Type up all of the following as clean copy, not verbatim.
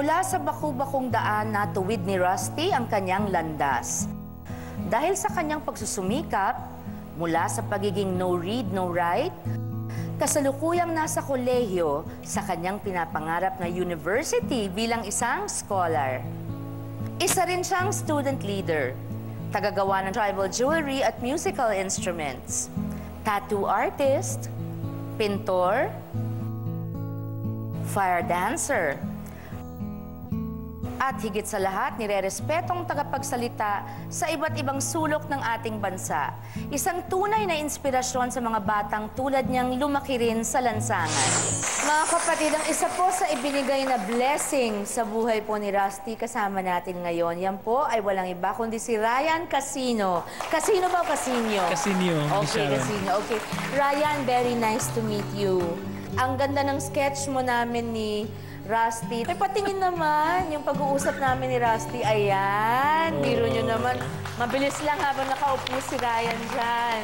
Mula sa baku-bakong daan natuwid ni Rusty ang kanyang landas. Dahil sa kanyang pagsusumikap, mula sa pagiging no read, no write, kasalukuyang nasa kolehiyo sa kanyang pinapangarap na university bilang isang scholar. Isa rin siyang student leader, tagagawa ng tribal jewelry at musical instruments, tattoo artist, pintor, fire dancer, at higit sa lahat, nirerespetong tagapagsalita sa iba't ibang sulok ng ating bansa. Isang tunay na inspirasyon sa mga batang tulad niyang lumaki rin sa lansangan. Mga kapatid, ang isa po sa ibinigay na blessing sa buhay po ni Rusty kasama natin ngayon. Yan po ay walang iba kundi si Ryan Casino. Casino ba o Casino? Casino. Okay, Casino. Okay. Ryan, very nice to meet you. Ang ganda ng sketch mo namin ni Rusty. Ay, patingin naman yung pag-uusap namin ni Rusty. Ayan, biro nyo naman. Mabilis lang habang nakaupo si Ryan dyan.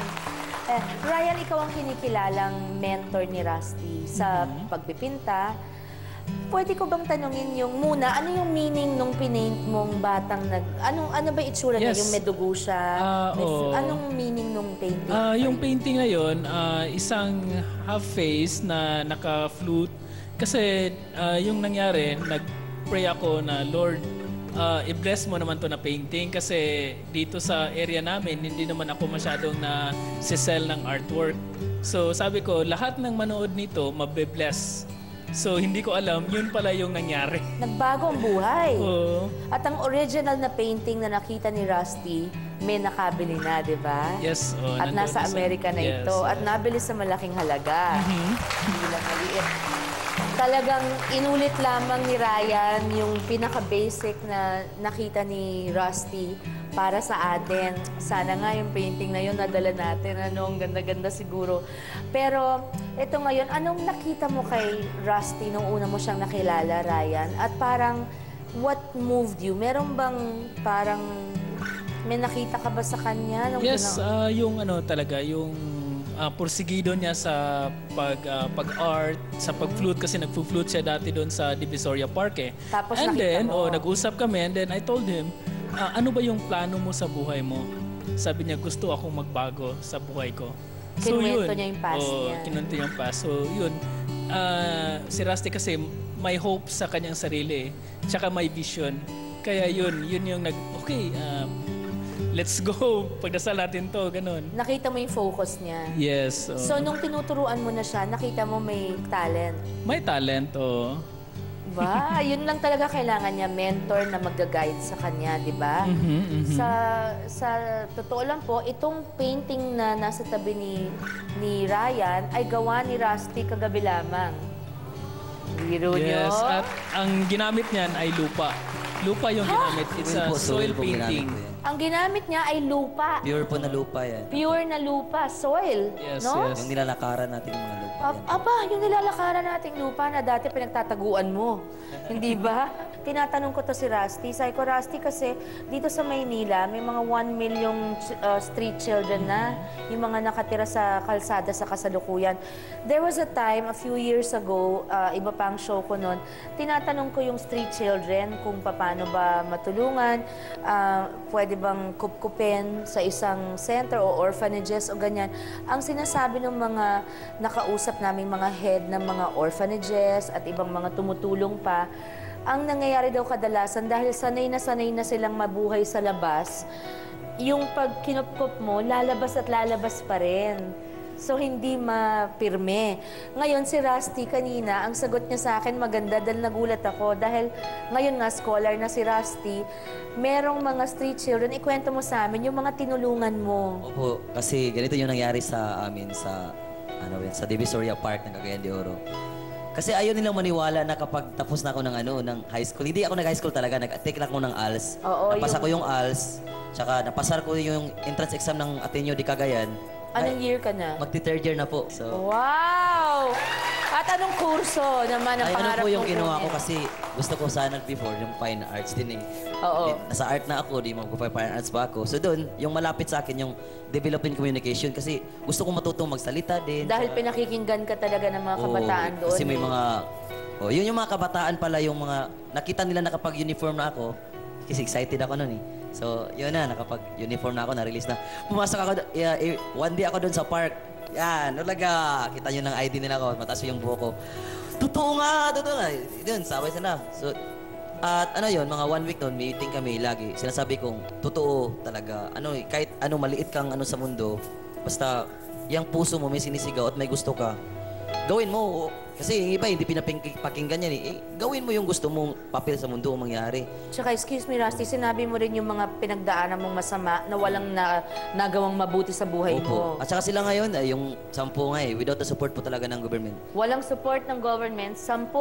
Ryan, ikaw ang kinikilalang mentor ni Rusty sa pagpipinta. Pwede ko bang tanungin yung muna, ano yung meaning nung pinaint mong batang ano ba itsura niya? Yung may dugo siya? Anong meaning nung painting? Yung painting na yun, isang half-face na naka-flute. Kasi yung nangyari, nag-pray ako na, Lord, i-bless mo naman to na painting kasi dito sa area namin, hindi naman ako masyadong na-sell ng artwork. So sabi ko, lahat ng manood nito, mabe-bless. So hindi ko alam, yun pala yung nangyari. Nagbago ang buhay. Oo. At ang original na painting na nakita ni Rusty, may nakabili na, di ba? Yes. At nasa Amerika na ito. At nabili sa malaking halaga. Hindi lang maliit. Talagang inulit lamang ni Ryan yung pinaka-basic na nakita ni Rusty para sa atin. Sana nga yung painting na yun nadala natin. Ang ganda-ganda siguro. Pero ito ngayon, anong nakita mo kay Rusty nung una mo siyang nakilala, Ryan? At parang, what moved you? Meron bang parang, may nakita ka ba sa kanya? Yes, yung talaga, yung porsigido niya sa pag-art, sa pag-flute kasi nag-flute siya dati doon sa Divisoria Park eh. Tapos and then, nag-usap kami and then I told him, ano ba yung plano mo sa buhay mo? Sabi niya, gusto akong magbago sa buhay ko. Kinuwento niya yung past niya. Kinuwento niya yung past. So yun, si Rusty kasi may hope sa kanyang sarili eh. Tsaka may vision. Kaya yun yung okay, let's go. Pagdasal natin to, ganun. Nakita mo yung focus niya? Yes. So, nung tinuturuan mo na siya, nakita mo may talent? May talent, oo. Ba, yun lang talaga kailangan niya, mentor na mag-guide sa kanya, di ba? Sa totoo lang po, itong painting na nasa tabi ni Ryan ay gawa ni Rusty kagabi lamang. Biro niyo? Yes, at ang ginamit niyan ay lupa. Lupa yung ginamit. It's a soil painting. Ang ginamit niya ay lupa. Pure po na lupa yan. Pure na lupa, soil. Yes, no? yes. Yung nilalakaran natin yung mga lupa. Aba, yung nilalakaran nating lupa na dati pinagtataguan mo. Hindi ba? Tinatanong ko to si Rusty. Sabi ko, Rusty, kasi dito sa Maynila, may mga 1 million street children na. Yung mga nakatira sa kalsada sa kasalukuyan. There was a time, a few years ago, iba pa ang show ko noon, tinatanong ko yung street children kung paano ba matulungan, pwede bang kupkupin sa isang center o orphanages o ganyan. Ang sinasabi ng mga nakausap naming mga head ng mga orphanages at ibang mga tumutulong pa, ang nangyayari daw kadalasan dahil sanay na silang mabuhay sa labas, yung pag kinupkup mo, lalabas at lalabas pa rin. So, hindi mapirme. Ngayon, si Rusty kanina, ang sagot niya sa akin maganda dahil nagulat ako. Dahil ngayon nga, scholar na si Rusty, merong mga street children. Ikwento mo sa amin yung mga tinulungan mo. Opo, kasi ganito yung nangyari sa amin sa Divisoria Park ng Cagayan de Oro. Kasi ayaw nilang maniwala na kapag tapos na ako ng high school. Hindi ako nag-high school talaga, nag-take lang ako ng ALS. Napasa ko yung ALS, tsaka napasar ko yung entrance exam ng Ateneo de Cagayan. Anong year ka na? Magti-third year na po. So, wow! At anong kurso naman ang pangarap mo? Ano po yung kinuha ko kasi gusto ko sana before yung fine arts din eh. Oo. Nasa art na ako, di mag-fine arts pa ako. So doon, yung malapit sa akin yung developing communication kasi gusto ko matutong magsalita din. Dahil pinakikinggan ka talaga ng mga kabataan doon. Kasi may mga Oh, yun yung mga kabataan pala, yung mga nakita nila nakapag-uniform na ako. Kasi excited ako nun eh. So, yun na, nakapag-uniform na ako, na-release na. Pumasok ako, one day ako doon sa park. Yan, talaga. Kita nyo ng ID nila ako, mataas yung buhok ko. Totoo nga. Yun, sabay sila. So, at ano yun, mga 1 week noon, meeting kami lagi. Sinasabi kong, totoo talaga. Kahit maliit kang sa mundo, basta yung puso mo may sinisigaw at may gusto ka, gawin mo. Kasi yung iba, hindi pinapakinggan yan eh. Gawin mo yung gusto mong papel sa mundo kung mangyari. Tsaka, excuse me, Rusty, sinabi mo rin yung mga pinagdaanan mong masama na walang nagawang mabuti sa buhay mo. At saka sila ngayon, yung 10 nga without the support po talaga ng government. Walang support ng government, 10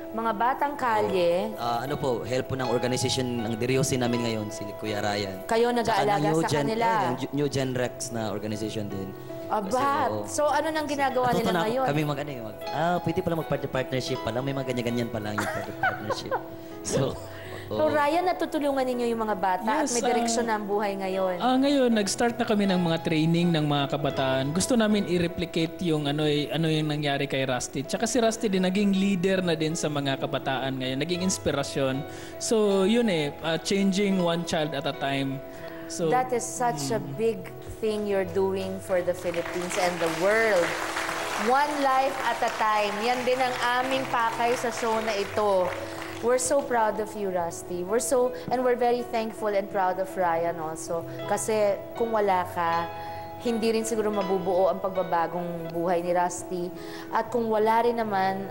mga batang kalye. Help po ng organization ng Diriosi namin ngayon, si Kuya Ryan. Kayo nag-aalaga sa kanila. Yung New Gen Rex na organization din. So ano nang ginagawa nila ngayon? Kami pwede pala mag-partnership pa lang. May mga ganyan-ganyan pa lang yung partnership. So Ryan, natutulungan ninyo yung mga bata at may direksyon na ang buhay ngayon. Ngayon, nag-start na kami ng mga training ng mga kabataan. Gusto namin i-replicate yung ano yung nangyari kay Rusty. Tsaka si Rusty din, naging leader na din sa mga kabataan ngayon. Naging inspirasyon. So, yun changing one child at a time. So, that is such a big thing you're doing for the Philippines and the world. One life at a time. Yan din ang aming pakay sa show na ito. We're so proud of you, Rusty. We're very thankful and proud of Ryan also. Kasi kung wala ka, hindi rin siguro mabubuo ang pagbabagong buhay ni Rusty. At kung wala rin naman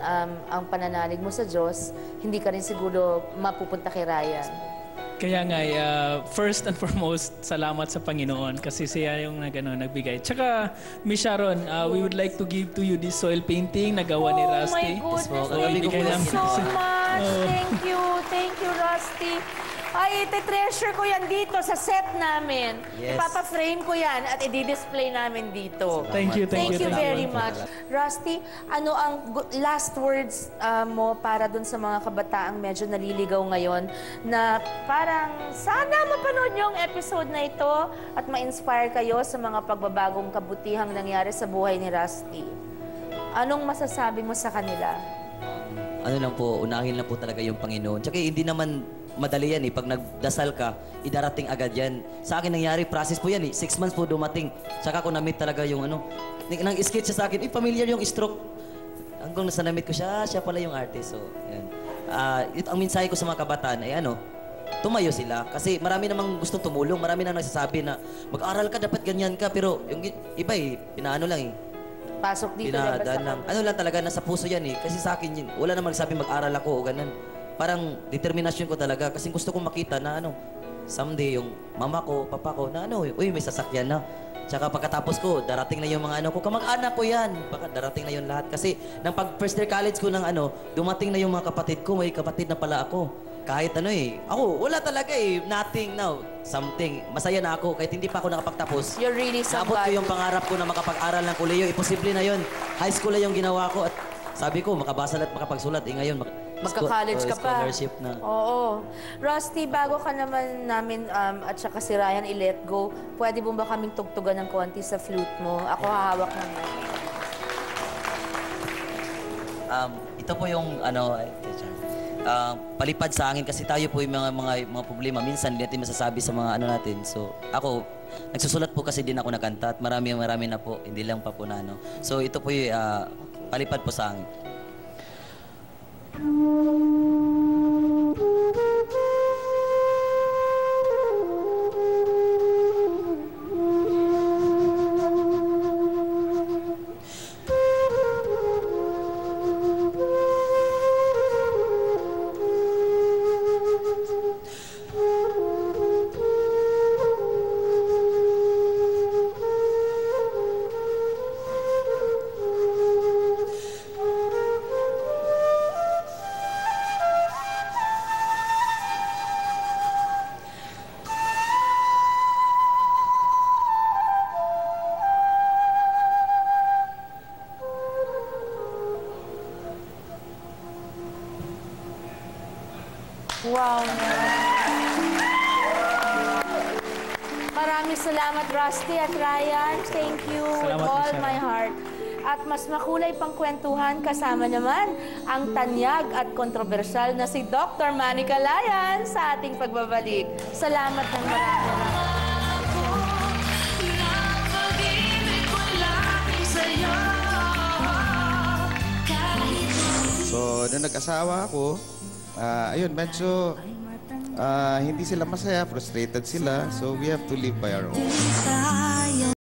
ang pananalig mo sa Diyos, hindi ka rin siguro mapupunta kay Ryan. Kaya nga, first and foremost, salamat sa Panginoon kasi siya yung nagbigay. Tsaka, Miss Sharon, we would like to give to you this soil painting na gawa ni Rusty. Oh my goodness, thank you so much. Thank you, Rusty. Ay, ite-treasure ko yan dito sa set namin. Yes. Ipapa-frame ko yan at i-display namin dito. Thank you very much. Rusty, ano ang last words mo para dun sa mga kabataang medyo naliligaw ngayon na parang sana mapanood niyo ang episode na ito at ma-inspire kayo sa mga pagbabagong kabutihang nangyari sa buhay ni Rusty? Anong masasabi mo sa kanila? Unahin lang po talaga yung Panginoon. Tsaka hindi naman madali yan eh. Pag nagdasal ka, idarating agad yan. Sa akin nangyari, process po yan eh. 6 months po dumating. Tsaka ko na-meet talaga yung nang sketch siya sa akin, familiar yung stroke. Hanggang nasa na-meet ko siya pala yung artist. So, yan. Ang mensahe ko sa mga kabataan ay tumayo sila. Kasi marami namang gustong tumulong. Marami nang nagsasabi na mag-aral ka, dapat ganyan ka. Pero yung iba pinaano lang Pasok dito dapat sa lang talaga, nasa puso yan eh. Kasi sa akin yun, wala namang nagsabi mag-aral ako o ganun. Parang determinasyon ko talaga kasi gusto kong makita na someday yung mama ko, papa ko na may sasakyan na. Tsaka pagkatapos ko, darating na yung mga ko, kamag-anak ko yan. Baka darating na yung lahat. Kasi nang pag first year college ko dumating na yung mga kapatid ko, may kapatid na pala ako. Kahit ako, wala talaga nothing now, something. Masaya na ako, kahit hindi pa ako nakapagtapos. You're really Naabot ko yung pangarap ko na makapag-aral ng kolehiyo. Imposible na yun. High school na yung ginawa ko at sabi ko, makabasa at makapagsulat. Ngayon, magka-college ka pa. Scholarship na. Oo. Rusty, bago ka naman namin at saka si Ryan i-let go, pwede mo ba kaming tugtugan ng konti sa flute mo? Ako hahawak naman. Ito po yung palipad sa akin kasi tayo po yung mga problema. Minsan hindi natin masasabi sa mga natin. So, ako, nagsusulat po kasi din ako na kanta at marami na po. Hindi lang pa po na So, ito po yung palipad po sa akin. Wow. Maraming salamat, Rusty at Ryan. Thank you with Salamat, all Miss my heart. at mas makulay pang kwentuhan kasama naman ang tanyag at kontrobersyal na si Dr. Manny Calayan sa ating pagbabalik. Salamat ng marami. So, nung nag-asawa ako, ayun, medyo hindi sila masaya, frustrated sila. So, we have to live by our own.